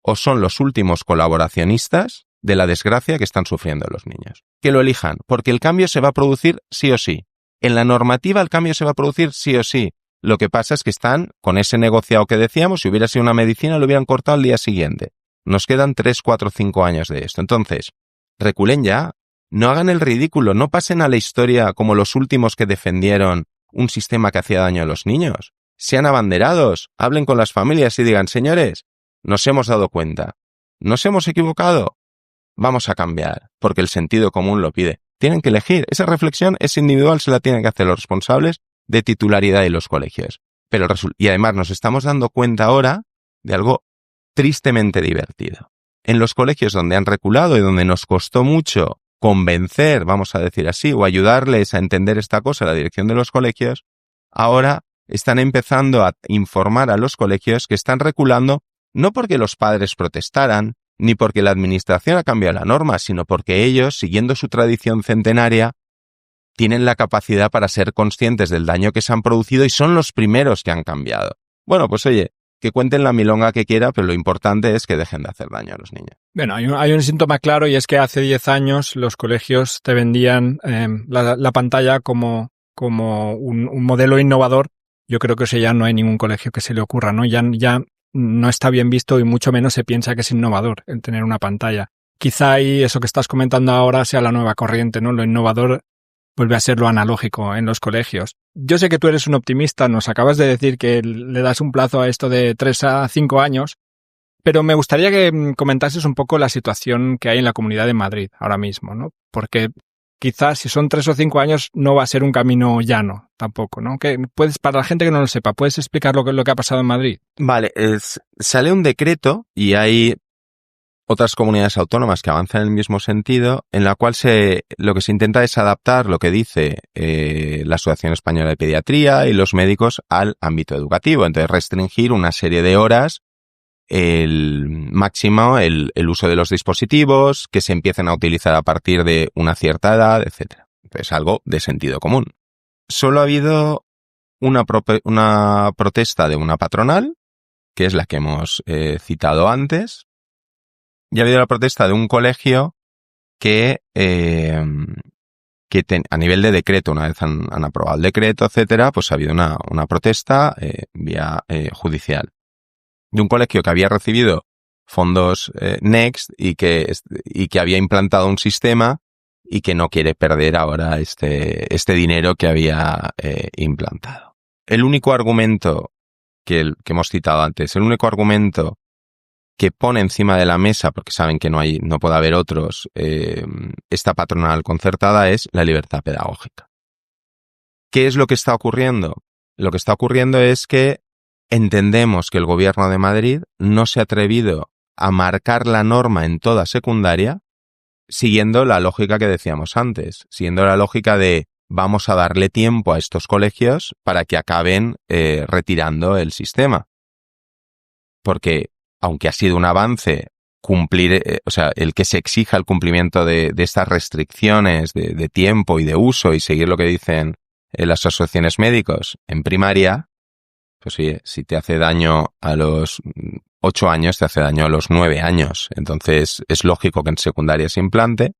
o son los últimos colaboracionistas de la desgracia que están sufriendo los niños. Que lo elijan, porque el cambio se va a producir sí o sí. En la normativa el cambio se va a producir sí o sí. Lo que pasa es que están con ese negociado que decíamos, si hubiera sido una medicina lo hubieran cortado al día siguiente. Nos quedan 3, 4, 5 años de esto. Entonces, reculen ya, no hagan el ridículo, no pasen a la historia como los últimos que defendieron un sistema que hacía daño a los niños. Sean abanderados, hablen con las familias y digan, señores, nos hemos dado cuenta, nos hemos equivocado, vamos a cambiar, porque el sentido común lo pide. Tienen que elegir. Esa reflexión es individual, se la tienen que hacer los responsables de titularidad y los colegios. Y además nos estamos dando cuenta ahora de algo tristemente divertido. En los colegios donde han reculado y donde nos costó mucho convencer, vamos a decir así, o ayudarles a entender esta cosa, la dirección de los colegios, ahora están empezando a informar a los colegios que están reculando no porque los padres protestaran, ni porque la administración ha cambiado la norma, sino porque ellos, siguiendo su tradición centenaria, tienen la capacidad para ser conscientes del daño que se han producido y son los primeros que han cambiado. Bueno, pues oye, que cuenten la milonga que quiera, pero lo importante es que dejen de hacer daño a los niños. Bueno, hay un síntoma claro y es que hace 10 años los colegios te vendían la pantalla como un modelo innovador. Yo creo que eso ya no hay ningún colegio que se le ocurra, ¿no? Ya no está bien visto y mucho menos se piensa que es innovador el tener una pantalla. Quizá ahí eso que estás comentando ahora sea la nueva corriente, ¿no? Lo innovador vuelve a ser lo analógico en los colegios. Yo sé que tú eres un optimista, nos acabas de decir que le das un plazo a esto de 3 a 5 años, pero me gustaría que comentases un poco la situación que hay en la Comunidad de Madrid ahora mismo, ¿no? Porque quizás si son 3 o 5 años no va a ser un camino llano tampoco, ¿no? Para la gente que no lo sepa, ¿puedes explicar lo que ha pasado en Madrid? Vale, sale un decreto y hay otras comunidades autónomas que avanzan en el mismo sentido, en la cual lo que se intenta es adaptar lo que dice la Asociación Española de Pediatría y los médicos al ámbito educativo. Entonces, restringir una serie de horas, el máximo, el uso de los dispositivos, que se empiecen a utilizar a partir de una cierta edad, etcétera. Entonces, algo de sentido común. Solo ha habido una protesta de una patronal, que es la que hemos citado antes, y ha habido la protesta de un colegio que a nivel de decreto, una vez han aprobado el decreto, etcétera, pues ha habido una protesta vía judicial. De un colegio que había recibido fondos Next y que había implantado un sistema y que no quiere perder ahora este dinero que había implantado. El único argumento que hemos citado antes, el único argumento que pone encima de la mesa, porque saben que no puede haber otros, esta patronal concertada, es la libertad pedagógica. ¿Qué es lo que está ocurriendo? Lo que está ocurriendo es que entendemos que el Gobierno de Madrid no se ha atrevido a marcar la norma en toda secundaria, siguiendo la lógica que decíamos antes, siguiendo la lógica de vamos a darle tiempo a estos colegios para que acaben retirando el sistema. Porque aunque ha sido un avance cumplir, o sea, el que se exija el cumplimiento de estas restricciones de tiempo y de uso y seguir lo que dicen las asociaciones médicos en primaria, pues oye, si te hace daño a los 8 años, te hace daño a los 9 años. Entonces es lógico que en secundaria se implante.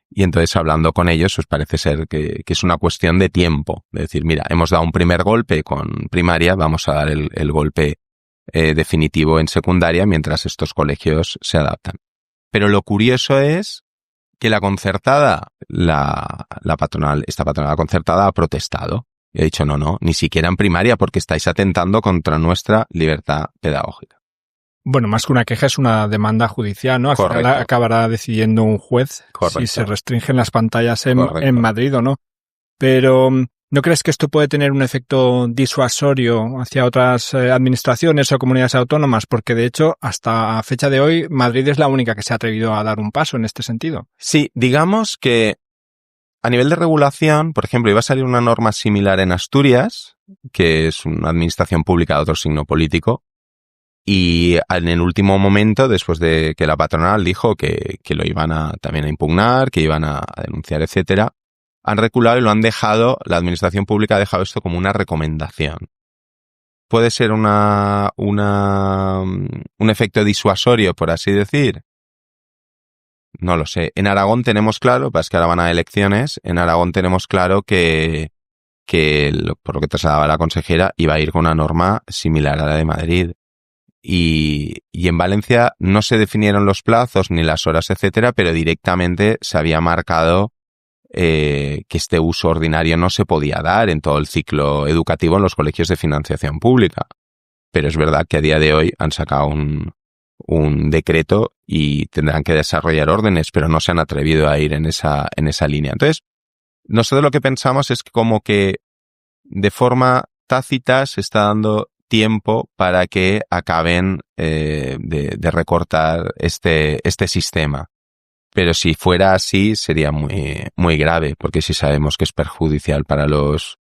Y entonces hablando con ellos, pues parece ser que es una cuestión de tiempo. De decir, mira, hemos dado un primer golpe con primaria, vamos a dar el golpe definitivo en secundaria mientras estos colegios se adaptan. Pero lo curioso es que la concertada, esta patronal concertada ha protestado. Y ha dicho, no, ni siquiera en primaria porque estáis atentando contra nuestra libertad pedagógica. Bueno, más que una queja es una demanda judicial, ¿no? Al Correcto. final acabará decidiendo un juez Correcto. si se restringen las pantallas Correcto. en Madrid o no. Pero ¿no crees que esto puede tener un efecto disuasorio hacia otras administraciones o comunidades autónomas? Porque de hecho, hasta fecha de hoy, Madrid es la única que se ha atrevido a dar un paso en este sentido. Sí, digamos que a nivel de regulación, por ejemplo, iba a salir una norma similar en Asturias, que es una administración pública de otro signo político, y en el último momento, después de que la patronal dijo que lo iban también a impugnar, que iban a denunciar, etcétera, han reculado y lo han dejado, la administración pública ha dejado esto como una recomendación. ¿Puede ser un efecto disuasorio, por así decir? No lo sé. En Aragón tenemos claro, es que ahora van a elecciones, en Aragón tenemos claro que por lo que trasladaba la consejera, iba a ir con una norma similar a la de Madrid. Y en Valencia no se definieron los plazos ni las horas, etcétera, pero directamente se había marcado que este uso ordinario no se podía dar en todo el ciclo educativo en los colegios de financiación pública. Pero es verdad que a día de hoy han sacado un decreto y tendrán que desarrollar órdenes, pero no se han atrevido a ir en esa línea. Entonces, nosotros lo que pensamos es que como que de forma tácita se está dando tiempo para que acaben de recortar este sistema. Pero si fuera así sería muy, muy grave, porque si sabemos que es perjudicial para los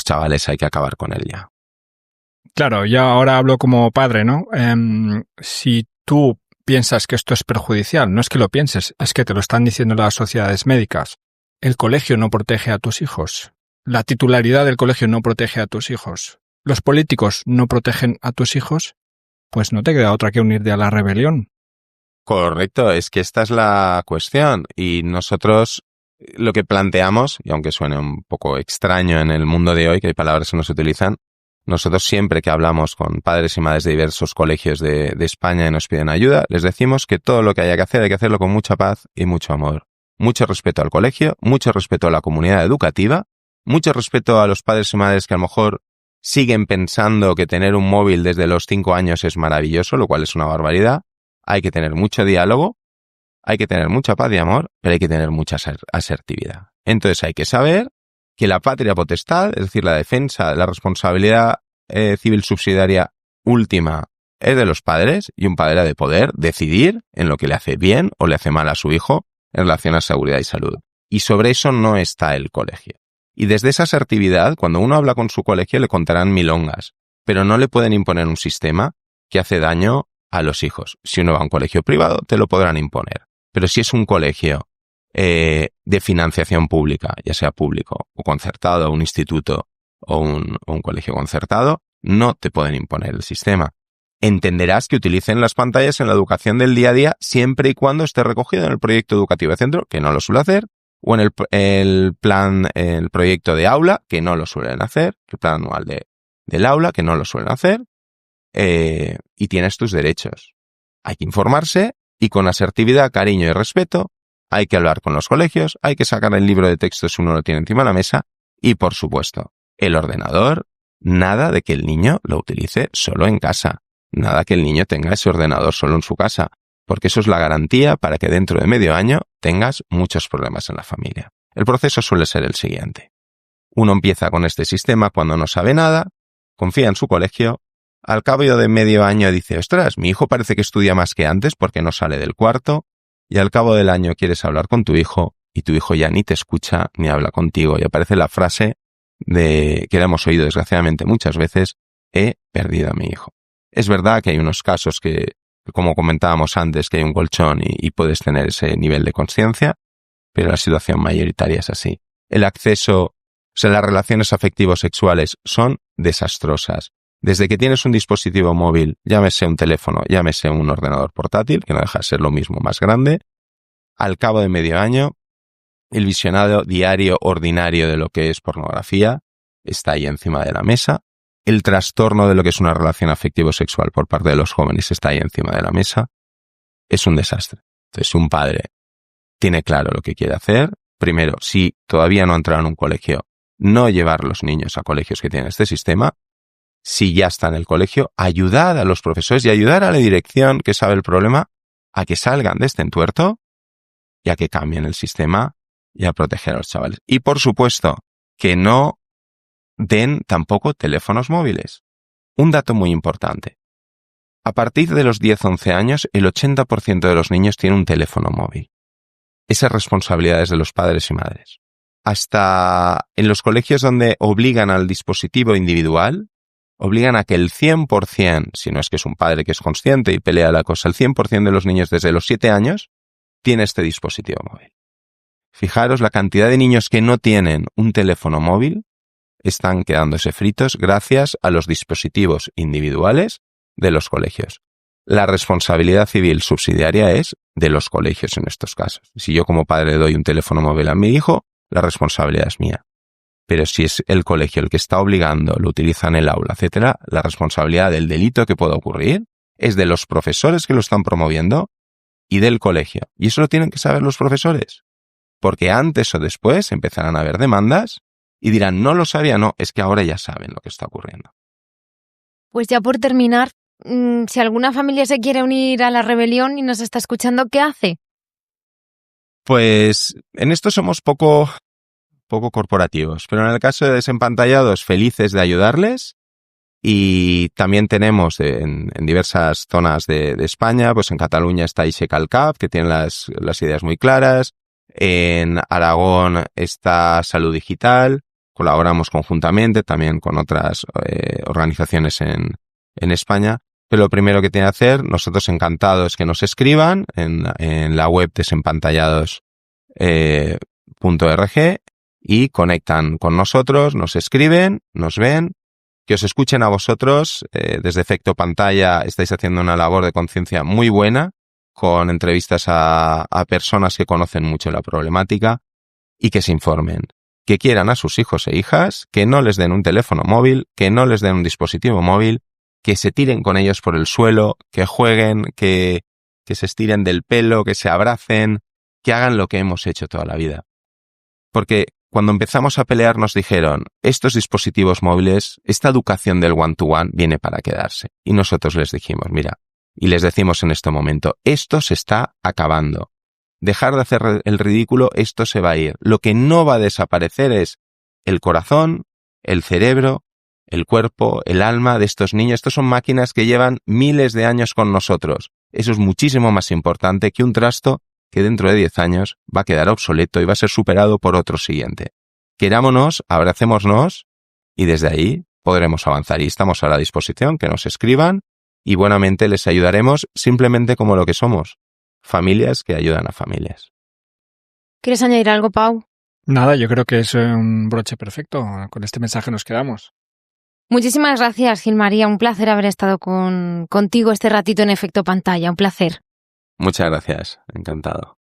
chavales hay que acabar con él ya. Claro, yo ahora hablo como padre, ¿no? Si tú piensas que esto es perjudicial, no es que lo pienses, es que te lo están diciendo las sociedades médicas. El colegio no protege a tus hijos. La titularidad del colegio no protege a tus hijos. Los políticos no protegen a tus hijos, pues no te queda otra que unirte a la rebelión. Correcto, es que esta es la cuestión. Y nosotros lo que planteamos, y aunque suene un poco extraño en el mundo de hoy, que hay palabras que no se utilizan, nosotros siempre que hablamos con padres y madres de diversos colegios de España y nos piden ayuda, les decimos que todo lo que haya que hacer hay que hacerlo con mucha paz y mucho amor. Mucho respeto al colegio, mucho respeto a la comunidad educativa, mucho respeto a los padres y madres que a lo mejor siguen pensando que tener un móvil desde los 5 años es maravilloso, lo cual es una barbaridad. Hay que tener mucho diálogo, hay que tener mucha paz y amor, pero hay que tener mucha asertividad. Entonces hay que saber que la patria potestad, es decir, la defensa, la responsabilidad civil subsidiaria última es de los padres y un padre ha de poder decidir en lo que le hace bien o le hace mal a su hijo en relación a seguridad y salud. Y sobre eso no está el colegio. Y desde esa asertividad, cuando uno habla con su colegio le contarán milongas, pero no le pueden imponer un sistema que hace daño a los hijos. Si uno va a un colegio privado, te lo podrán imponer. Pero si es un colegio de financiación pública, ya sea público o concertado, un instituto o un colegio concertado, no te pueden imponer el sistema. Entenderás que utilicen las pantallas en la educación del día a día siempre y cuando esté recogido en el proyecto educativo de centro, que no lo suele hacer, o en el proyecto de aula, que no lo suelen hacer, el plan anual del aula, que no lo suelen hacer, y tienes tus derechos. Hay que informarse y con asertividad, cariño y respeto hay que hablar con los colegios, hay que sacar el libro de texto si uno lo tiene encima de la mesa y, por supuesto, el ordenador, nada de que el niño lo utilice solo en casa, nada que el niño tenga ese ordenador solo en su casa, porque eso es la garantía para que dentro de medio año tengas muchos problemas en la familia. El proceso suele ser el siguiente. Uno empieza con este sistema cuando no sabe nada, confía en su colegio, al cabo de medio año dice, ostras, mi hijo parece que estudia más que antes porque no sale del cuarto, y al cabo del año quieres hablar con tu hijo y tu hijo ya ni te escucha ni habla contigo y aparece la frase que la hemos oído desgraciadamente muchas veces, he perdido a mi hijo. Es verdad que hay unos casos que como comentábamos antes, que hay un colchón y puedes tener ese nivel de conciencia, pero la situación mayoritaria es así. El acceso, o sea, las relaciones afectivo-sexuales son desastrosas. Desde que tienes un dispositivo móvil, llámese un teléfono, llámese un ordenador portátil, que no deja de ser lo mismo, más grande, al cabo de medio año, el visionado diario ordinario de lo que es pornografía está ahí encima de la mesa. El trastorno de lo que es una relación afectivo-sexual por parte de los jóvenes está ahí encima de la mesa. Es un desastre. Entonces, un padre tiene claro lo que quiere hacer. Primero, si todavía no ha entrado en un colegio, no llevar los niños a colegios que tienen este sistema. Si ya está en el colegio, ayudar a los profesores y ayudar a la dirección que sabe el problema a que salgan de este entuerto y a que cambien el sistema y a proteger a los chavales. Y por supuesto, que no den tampoco teléfonos móviles. Un dato muy importante. A partir de los 10-11 años, el 80% de los niños tiene un teléfono móvil. Esas responsabilidades de los padres y madres. Hasta en los colegios donde obligan al dispositivo individual, obligan a que el 100%, si no es que es un padre que es consciente y pelea la cosa, el 100% de los niños desde los 7 años tiene este dispositivo móvil. Fijaros la cantidad de niños que no tienen un teléfono móvil están quedándose fritos gracias a los dispositivos individuales de los colegios. La responsabilidad civil subsidiaria es de los colegios en estos casos. Si yo como padre doy un teléfono móvil a mi hijo, la responsabilidad es mía. Pero si es el colegio el que está obligando, lo utiliza en el aula, etcétera, la responsabilidad del delito que pueda ocurrir es de los profesores que lo están promoviendo y del colegio. Y eso lo tienen que saber los profesores. Porque antes o después empezarán a haber demandas y dirán, no lo sabía, no, es que ahora ya saben lo que está ocurriendo. Pues ya por terminar, si alguna familia se quiere unir a la rebelión y nos está escuchando, ¿qué hace? Pues en esto somos poco corporativos, pero en el caso de Desempantallados, felices de ayudarles. Y también tenemos en diversas zonas de España, pues en Cataluña está ISECALCAP, que tiene las ideas muy claras. En Aragón está Salud Digital, colaboramos conjuntamente también con otras organizaciones en España. Pero lo primero que tiene que hacer, nosotros encantados que nos escriban en la web desempantallados.org y conectan con nosotros, nos escriben, nos ven, que os escuchen a vosotros. Desde Efecto Pantalla estáis haciendo una labor de conciencia muy buena, con entrevistas a personas que conocen mucho la problemática y que se informen, que quieran a sus hijos e hijas, que no les den un teléfono móvil, que no les den un dispositivo móvil, que se tiren con ellos por el suelo, que jueguen, que se estiren del pelo, que se abracen, que hagan lo que hemos hecho toda la vida. Porque cuando empezamos a pelear nos dijeron, estos dispositivos móviles, esta educación del one-to-one viene para quedarse. Y nosotros les dijimos, mira, y les decimos en este momento, esto se está acabando. Dejar de hacer el ridículo, esto se va a ir. Lo que no va a desaparecer es el corazón, el cerebro, el cuerpo, el alma de estos niños. Estos son máquinas que llevan miles de años con nosotros. Eso es muchísimo más importante que un trasto que dentro de 10 años va a quedar obsoleto y va a ser superado por otro siguiente. Querámonos, abracémonos y desde ahí podremos avanzar. Y estamos a la disposición, que nos escriban y buenamente les ayudaremos simplemente como lo que somos, familias que ayudan a familias. ¿Quieres añadir algo, Pau? Nada, yo creo que es un broche perfecto. Con este mensaje nos quedamos. Muchísimas gracias, Gilmaría. Un placer haber estado contigo este ratito en Efecto Pantalla. Un placer. Muchas gracias. Encantado.